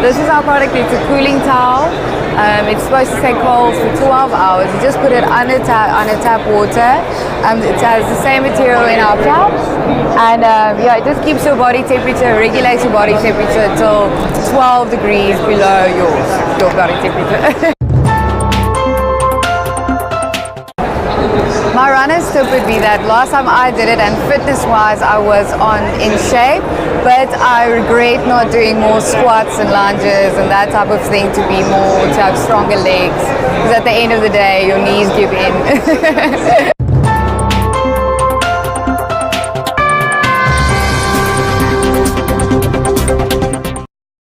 this is our product. It's a cooling towel. It's supposed to stay cold for 12 hours. You just put it under on a tap water. It has the same material in our caps. And yeah, it just keeps your body temperature, regulates your body temperature till 12 degrees below your body temperature. My runner's tip would be that last time I did it, and fitness-wise I was in shape, but I regret not doing more squats and lunges and that type of thing to have stronger legs, because at the end of the day your knees give in.